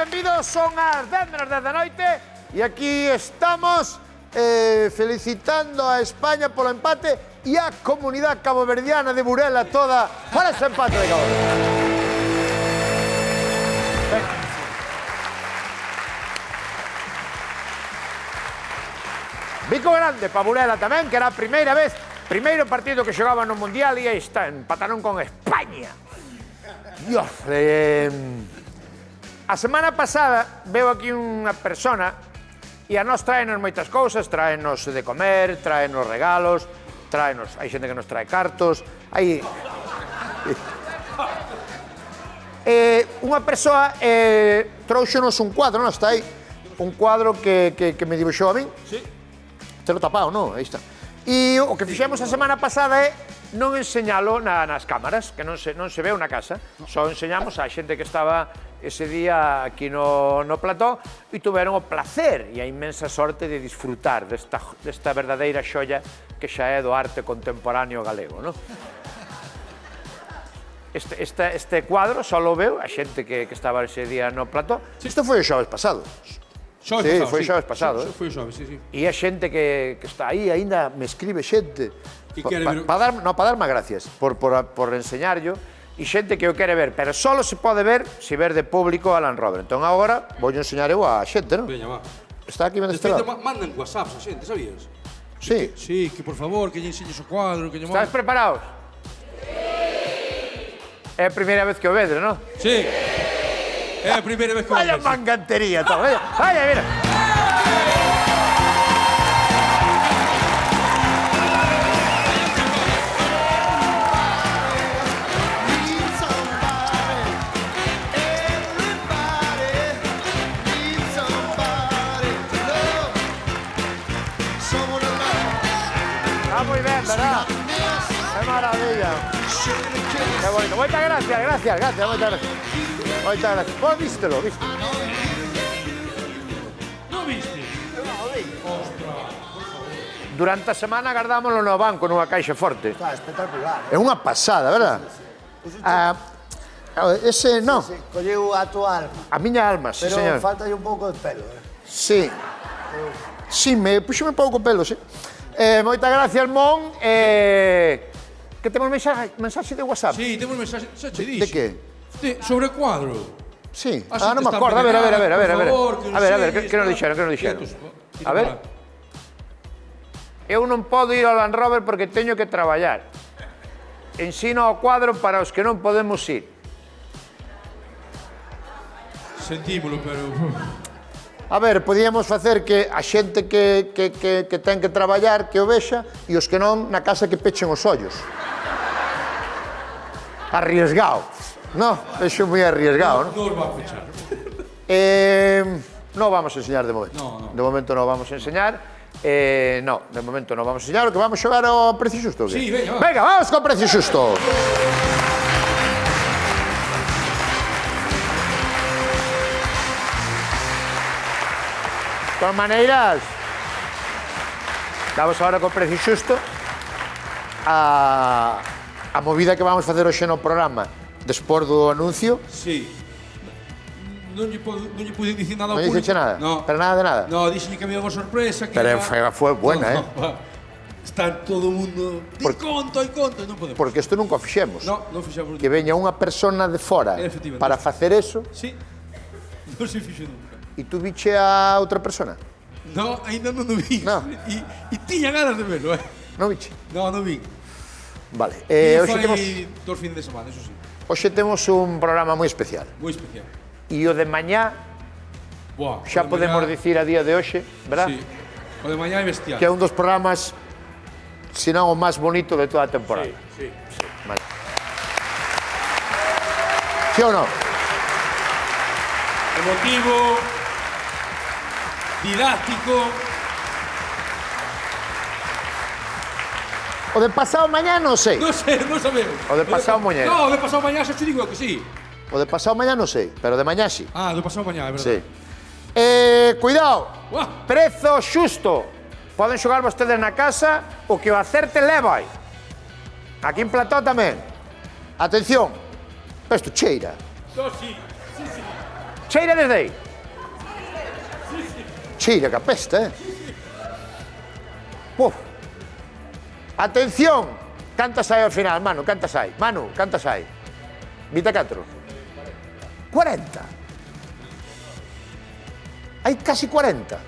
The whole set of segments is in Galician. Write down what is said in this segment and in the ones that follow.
benvidos, son as 10 menos 10 da noite e aquí estamos felicitando a España polo empate e a comunidade caboverdiana de Burela toda para ese empate de Cabo Verde. Bico grande para Burela tamén, que era a primeira vez, primeiro partido que xogaba no Mundial e aí está, empataron con España. Dios, a semana pasada veo aquí unha persona e a nós traenos moitas cousas, traenos de comer, traenos regalos, traenos, hai xente que nos trae cartos, hai... unha persoa trouxonos un cuadro, non está aí, un cuadro que me dibuixou a min. Sí. Te lo tapado, non? Aí está. E o que fixemos a semana pasada é non enseñalo nas cámaras, que non se ve na casa, só enseñamos a xente que estaba ese día aquí no plató e tuveron o placer e a inmensa sorte de disfrutar desta verdadeira xoia que xa é do arte contemporáneo galego, non? Este cuadro só lo veu a xente que estaba ese día no plató. Isto foi o xoves pasado. Sí, foi o xoves pasado. Foi o xoves, sí. E a xente que está aí aínda me escribe xente para darme gracias por enseñarlo e xente que o quere ver, pero só se pode ver se ver de público a Land Rover. Entón agora vou enseñar eu a xente, non? Veña, va. Está aquí deste lado. Mandan whatsapps a xente, sabías? Sí. Sí, que por favor, que lle enseñes o cuadro, que lle Estás preparados? É a primeira vez que o vedes, non? Sí. É a primeira vez que o vedes. Vaya mangantería, todo. Vaya, mira. Está moi ben, verdad? Que maravilla. Qué bonito. Moitas gracias, moitas gracias. Moitas gracias. Vos vístelo, vístelo. Non viste? Non vi. Ostras, por favor. Durante a semana guardámoslo no banco, nunha caixa forte. Está espectacular. É unha pasada, verdad? Ese, non. Sí, colleu a tua alma. A miña alma, sí, señor. Pero falta un pouco de pelo, Sí. Sí, puxome pouco pelo, sí. Moitas gracias, Mon. Que temos mensaxe de WhatsApp? Sí, temos mensaxe, xa che dixo. De que? Sobre o cuadro. Sí. Non me acordo. A ver. A ver, que nos dixeron? A ver. Eu non podo ir ao Land Rover porque teño que traballar. Ensino o cuadro para os que non podemos ir. Sentímolo, pero... A ver, podíamos facer que a xente que ten que traballar que o vexa e os que non na casa que pechen os ollos. Arriesgado. No, eso é moi arriesgado, non? Non os va a fechar. Non vamos a enseñar de momento. No. De momento non vamos a enseñar. No, de momento non vamos a enseñar. O que vamos xogar ao precio xusto. Sí, veña, va. Venga, vamos co precio xusto. De todas maneiras, vamos agora co precio xusto a movida que vamos facer hoxe no programa despois do anuncio. Sí. Non lle pude dicir nada ao público. Non dixeche nada? No. Pero nada de nada? No, dixenlle que había unha sorpresa. Pero foi buena, Está todo o mundo... Hai conto, non podemos. Porque isto nunca o fixemos. Non fixemos. Que veña unha persona de fora para facer eso. Sí. Non se fixo nunca. E tú viche a outra persona? No, ainda non o vi. No. E tiña ganas de verlo, Non viche? No, non vi. Vale. Hoxe temos... dos fines de semana, eso sí. Hoxe temos un programa moi especial. Moi especial. E o de mañá, xa podemos dicir a día de hoxe, verdad? Sí. O de mañá é bestial. Que é un dos programas, se non o máis bonito de toda a temporada. Sí. Vale. Sí ou non? Emotivo, didáctico. O de pasado mañá non sei. Non sei, non sabemos. O de pasado mañá. No, o de pasado mañá xa te digo que sí. O de pasado mañá non sei, pero de mañá sí. Ah, do pasado mañá, é verdade. Sí. Cuidado, prezo xusto. Poden xogar vostedes na casa, o que o acerte leva aí. Aquí en Plató tamén. Atención, isto cheira. Sí. Cheira desde aí. Cheira que apesta, Uf. Atención. Cantas hai ao final, Manu, cantas hai? Manu, cantas hai? 24. 40. Hai casi 40.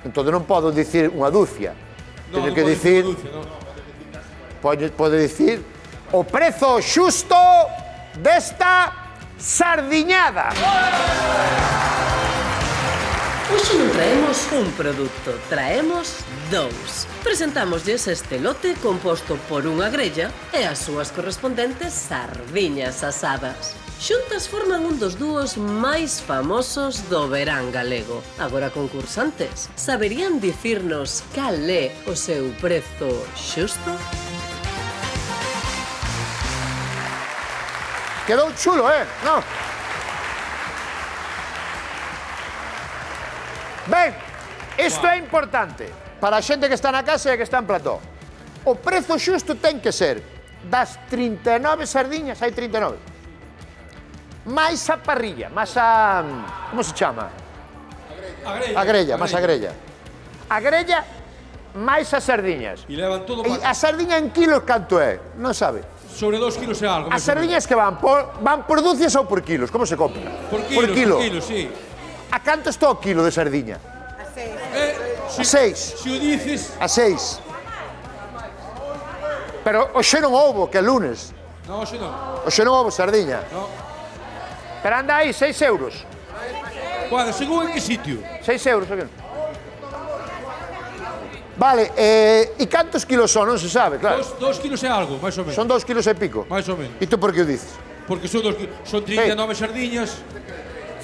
Entón non podo dicir unha dúcia. Teño que dicir... Pode dicir o prezo xusto desta sardiñada. Hoxe non traemos un produto, traemos dous. Presentámoslles este lote composto por unha grella e as súas correspondentes sardiñas asadas. Xuntas forman un dos dúos máis famosos do verán galego. Agora, concursantes, saberían dicirnos cal é o seu prezo xusto? Quedou chulo, No. Ben, isto é importante para a xente que está na casa e que está en plató. O prezo xusto ten que ser das 39 sardiñas, hai 39, máis a parrilla, máis a... como se chama? A grella, máis a grella. A grella máis as sardiñas. E levan todo E a sardiña en kilos canto é? Non sabe. Sobre 2 kilos e algo. As sardiñas que van por dúcias ou por kilos? Como se compra? Por kilos, sí. A canto está o kilo de sardiña? A 6. Se o dices... A 6. Pero hoxe non houbo, que é lunes. Non, hoxe non. Hoxe non houbo sardiña. No. Pero anda aí, 6 euros. Guarda, según en que sitio? 6 euros. Vale, e cantos kilos son? Non se sabe, claro. 2 kilos e algo, máis ou menos. Son 2 kilos e pico. Máis ou menos. E tú por que o dices? Porque son 2 kilos. Son 39 sardiñas.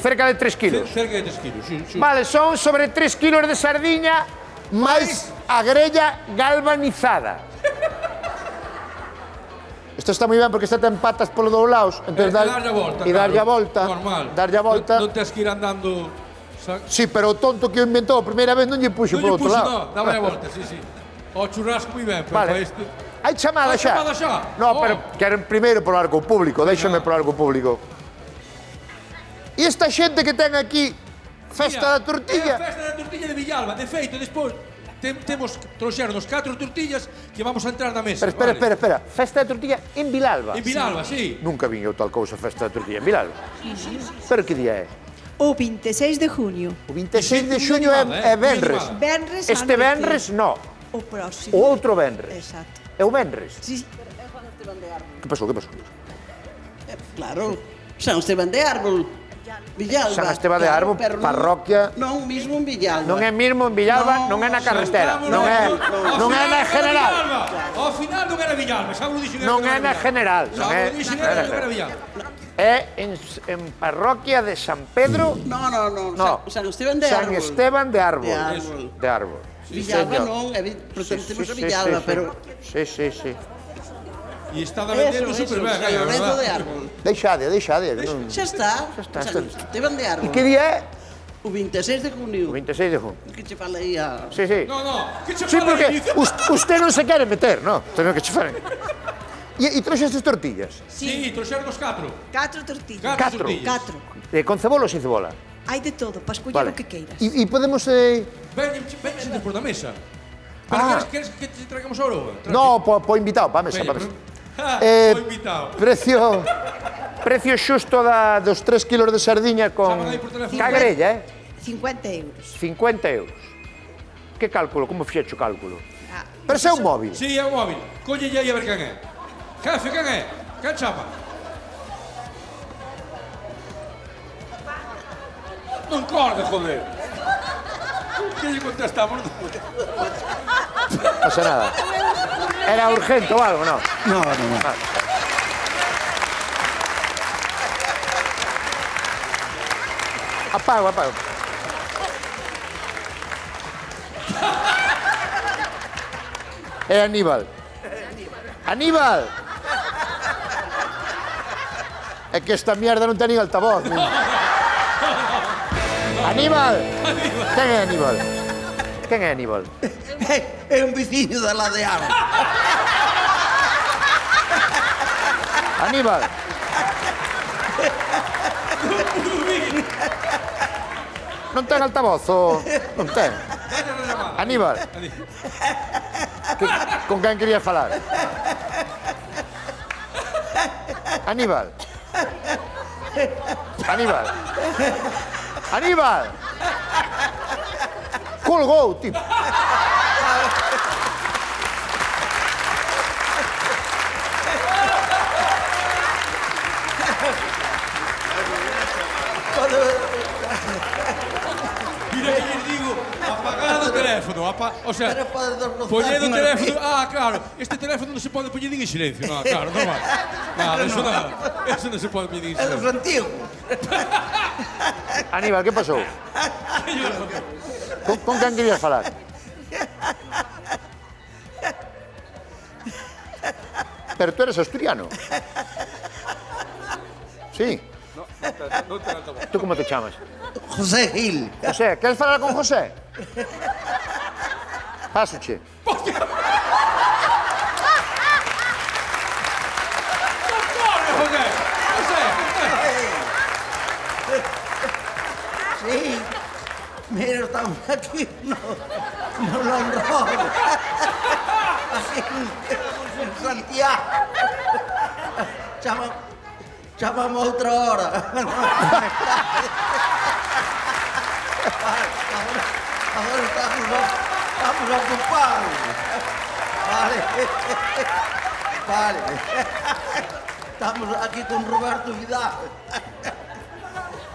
Cerca de 3 kilos. Cerca de 3 kilos, sí. Vale, son sobre 3 kilos de sardiña máis a grella galvanizada. Isto está moi ben porque esta ten patas polo dous lados. E darlle a volta. E darlle a volta. Normal. Darlle a volta. Non tens que ir andando... Sí, pero o tonto que o inventou a primeira vez non lle puxo por outro lado. Non, dame a volta, sí. O churrasco moi ben, pero Vale. este... Hai chamada xa? Hai chamada xa? No, pero queren primeiro polo arco público, déxame polo arco público. E esta xente que ten aquí Festa da Tortilla? É a Festa da Tortilla de Villalba. De feito, despois trouxernos 4 tortillas que vamos a entrar na mesa. Espera. Festa da Tortilla en Vilalba? En Vilalba, sí. Nunca vin eu tal cousa, Festa da Tortilla en Vilalba. Pero que día é? O 26 de junio. O 26 de xuño é venres. Venres. Este venres, no. O próximo. O outro venres. Exacto. É o venres. Sí. Que pasou? Claro, San Esteban de Árbol, Villalba. San Esteban de Árbol, parroquia... Non mismo en Villalba. Non é mismo en Villalba, non é na carretera. Non é na general. Ao final non era Villalba, xa vos dixen. Non é na general. Xa vos dixen que non era Villalba. É en parroquia de San Pedro... No. San Esteban de San Árbol. Esteban de Árbol. De Árbol. Villalba non, pertencemos a Villalba, pero... Sí. E está vendendo super ben, San Lorenzo de Árbol. Deixade. Xa está. San Esteban de Árbol. E que día é? O 26 de junio. O 26 de junio. Que che fala aí a... Sí. No, que che Sí, fala porque aí? usted non se quere meter, no? Teño que che faren. E trouxestes tortillas? Sí, trouxernos 4. 4 tortillas. 4. 4. Con cebola ou sin cebola? Hai de todo, para escoller o que queiras. E podemos... Ven por da mesa. Pero queres que te traigamos a Oroba? No, po invitado, pa mesa. Po invitado. Precio xusto dos 3 kilos de sardiña con... Ca grella, 50 euros. 50 euros. Que cálculo? Como fixecho o cálculo? Pero se é un móvil. Sí, é un móvil. Cóllelle aí a ver quen é. Jefe, quen é? Quen chama? Non corde, joder. Que lle contestamos? Pasa nada. Era urgente ou algo, non? No. Apago. É Aníbal. Aníbal! É que esta mierda non ten nin altavoz. Aníbal! Quen é Aníbal? Quen é Aníbal? É un veciño da Ladeada. Aníbal! Non ten altavoz o... Non ten. Aníbal. Con quen querías falar? Aníbal. Aníbal. Aníbal. Colgou, tipo. Mira que lles digo, apagado o teléfono. O sea, Pero pode desbrozar, poñed o teléfono... Martín. Ah, claro, este teléfono non se pode poñer nin en silencio. No, claro, non vale. Nada, eso nada. Eso non se pode poñer nin en É dos silencio. antigos. Aníbal, que pasou? Con quen querías falar? Pero tú eres asturiano. Sí. Non te altavoz. ¿Tú cómo te chamas? José Gil. José, ¿quieres falar con José? Pásoche. José, Sí. Mira, estamos aquí no Lonrón. Aquí en Santiago. Chámame outra hora. Agora estamos ocupados. Vale. Vale. Estamos aquí con Roberto Vidal.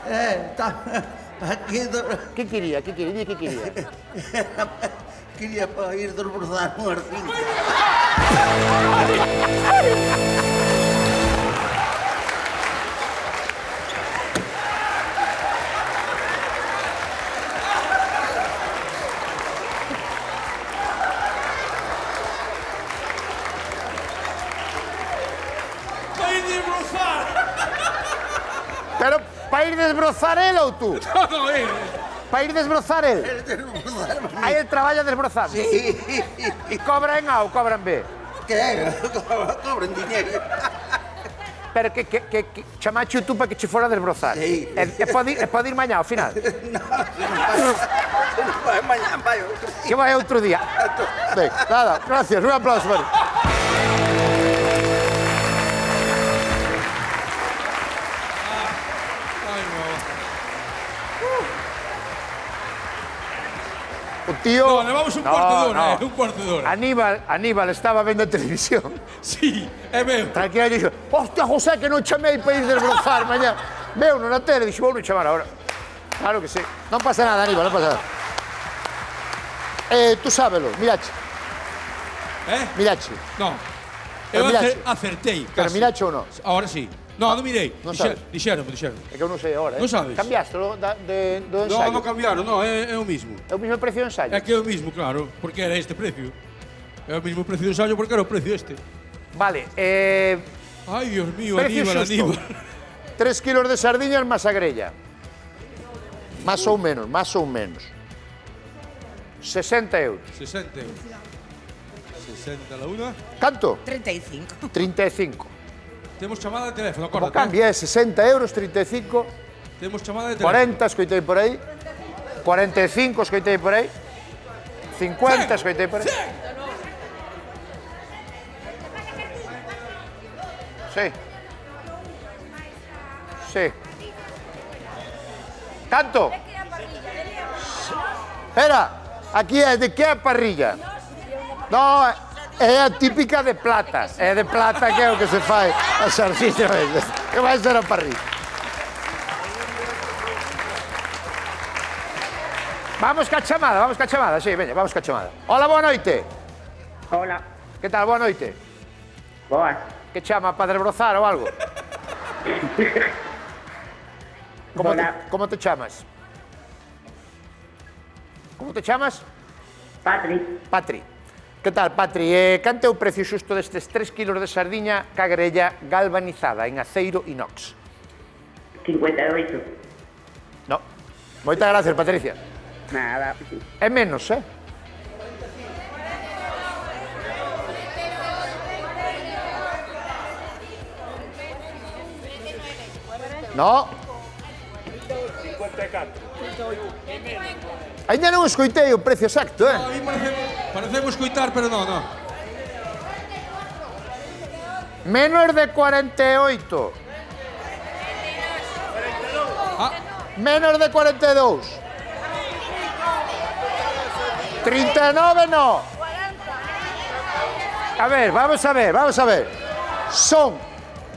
Estamos aquí... ¿Qué quería? ¿Qué quería? ¿Qué quería? Quería para ir desbrozar un arcinco. vai desbrozar. Pero para ir desbrozar él ou tú? No, Para ir desbrozar él. Aí el traballa desbrozando. Sí. E cobra en A ou cobra en B? Que cobren dinero. Pero que chamache tú para que che fora a desbrozar. Sí. E pode ir mañá ao final. Vai mañana, vai outro día. Que vai outro día. Ben, nada, gracias. Un aplauso, Mari. Ai, no. O tío... No, levamos un cuarto de hora, un cuarto de hora. Aníbal estaba vendo televisión. Sí, é meu. Tranquila, dixo, hostia, José, que non chamei para ir desbrozar mañá. Veu no na tele, dixo, vou non chamar agora. Claro que sí. Non pasa nada, Aníbal, non pasa nada. Tú sábelo, mirache, mirache. No. Pero Eu mirache. acertei. Pero casi. mirache ou non? Ahora sí. No, non mirei. Non sabes. Dixéronme. É que eu non sei agora, Non sabes? Cambiaste do No, ensayo? non cambiaron, no, é o mismo. É o mesmo precio do ensayo? É que é o mismo, claro, porque era este precio. É o mismo precio do ensayo porque era o precio este. Vale, Ai, Dios mío, precio Aníbal. xusto. 3 kilos de sardiñas más a grella. Más ou menos, más ou menos. 60 euros. 60 euros. 60 la una. Canto? 35. 35. Temos chamada de teléfono, Como acórdate. cambia, 60 euros, 35, Temos chamada de teléfono. 40, escoitei por aí, 45, escoitei por aí, 50, escoitei por aí. Sí. Sí. Canto? Espera, aquí é de que a parrilla? No, é a típica de plata. É de plata que é o que se fai a sardiña. Que vai ser a parrilla. Vamos ca chamada, sí, veña, vamos ca chamada. Hola, boa noite. Hola, Que tal, boa noite? boas. Que chama, para desbrozar ou algo? Hola. Como te chamas? Como te chamas? Patri, Patri. Que tal, Patri? Cante o precio xusto destes 3 kilos de sardiña ca grella galvanizada en aceiro inox? 58. No. Moitas gracias, Patricia. Nada. É menos, No. Ainda non escoitei o precio exacto, A mí parecemos coitar, pero non. Menos de 48. Menos de 42. 39 no. A ver, vamos a ver. Son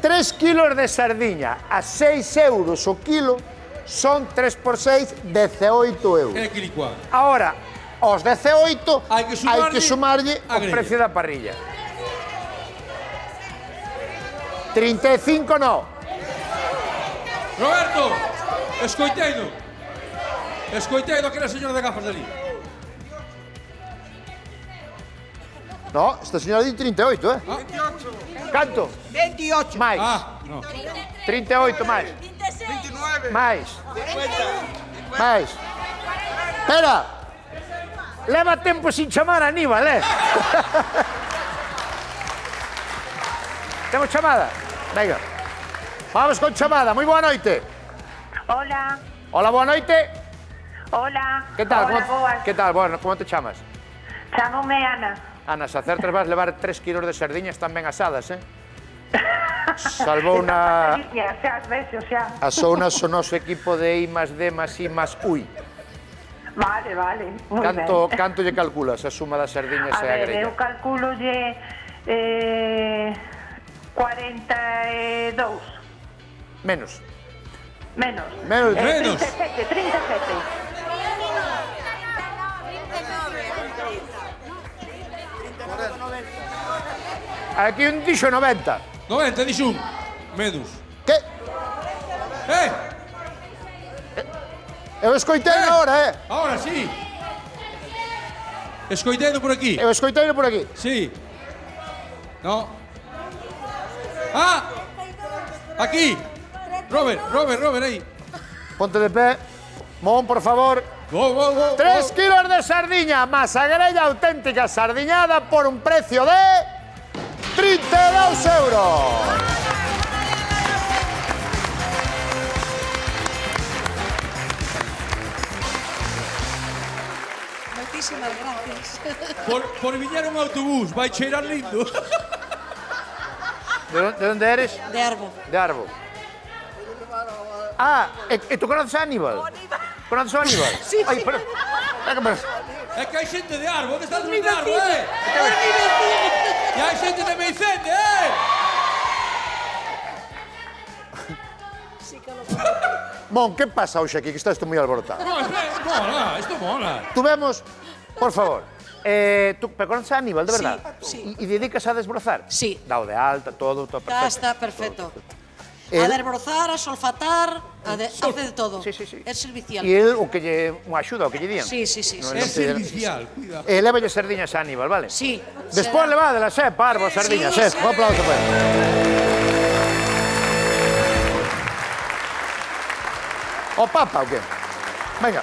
3 kilos de sardiña a 6 euros o kilo, son 3 por 6, 18 euros. É que licuar. Ahora, aos 18 hai que sumarlle o precio da parrilla. 35 no. Roberto, escoiteino aquela señora de gafas dali. No, esta señora di 38, eh? 28. Canto? 28. Mais. No. 38 máis. 29. Mais. 50. Mais. Espera. Leva tempo sin chamar a Aníbal, eh? Temos chamada? Venga. Vamos con chamada. Moi boa noite. Hola. Hola, boa noite. Hola. Que tal? Hola, boas. Que tal? Bueno, como te chamas? Chámome Ana. Ana, se acertas vas levar 3 kilos de sardiñas tamén asadas, eh? Salvou na... Xa, as veces, xa. Asounas o noso equipo de I más D más I más UI. Vale, moi ben. Canto lle calculas a suma das sardiñas e a grella? Eu calculolle 42. Menos. Menos. Menos. 37. Aquí un dixo 90. 90, dixun. Menos. Que? Eu escoitei agora, eh? Ahora sí. Escoiteino por aquí. Eu escoitei por aquí. Sí. No. Aquí. Robert, aí. Ponte de pé. Mon, por favor. Go. 3 kilos de sardiña más a grella auténtica sardiñada por un precio de 32 euros. Moitísimas gracias. Por viñar un autobús, vai cheirar lindo. De onde eres? De Arbo. De Arbo. E tú conoces a Aníbal? Conoces a Aníbal? Sí. Ai, pero... É que hai xente de Arbo, onde estás de Arbo, É mi vecino. E hai xente de Meicende, Mon, que pasa hoxe aquí? Que estás moi alborotado. No, mola, isto mola. Tuvemos, por favor, tú conoces a Aníbal, de verdad? Sí. E dedicas a desbrozar? Sí. Dao de alta, todo perfecto. Está perfecto. A desbrozar, a solfatar, hace de todo. Sí. É servicial. E el, o que lle, unha axuda, o que lle dían? Sí. É servicial, cuidado. Lévalle sardiñas a Aníbal, vale? Sí. Despois levádelas, parvo, sardiñas, Sí. Un aplauso, pues. O papa, o que? Venga.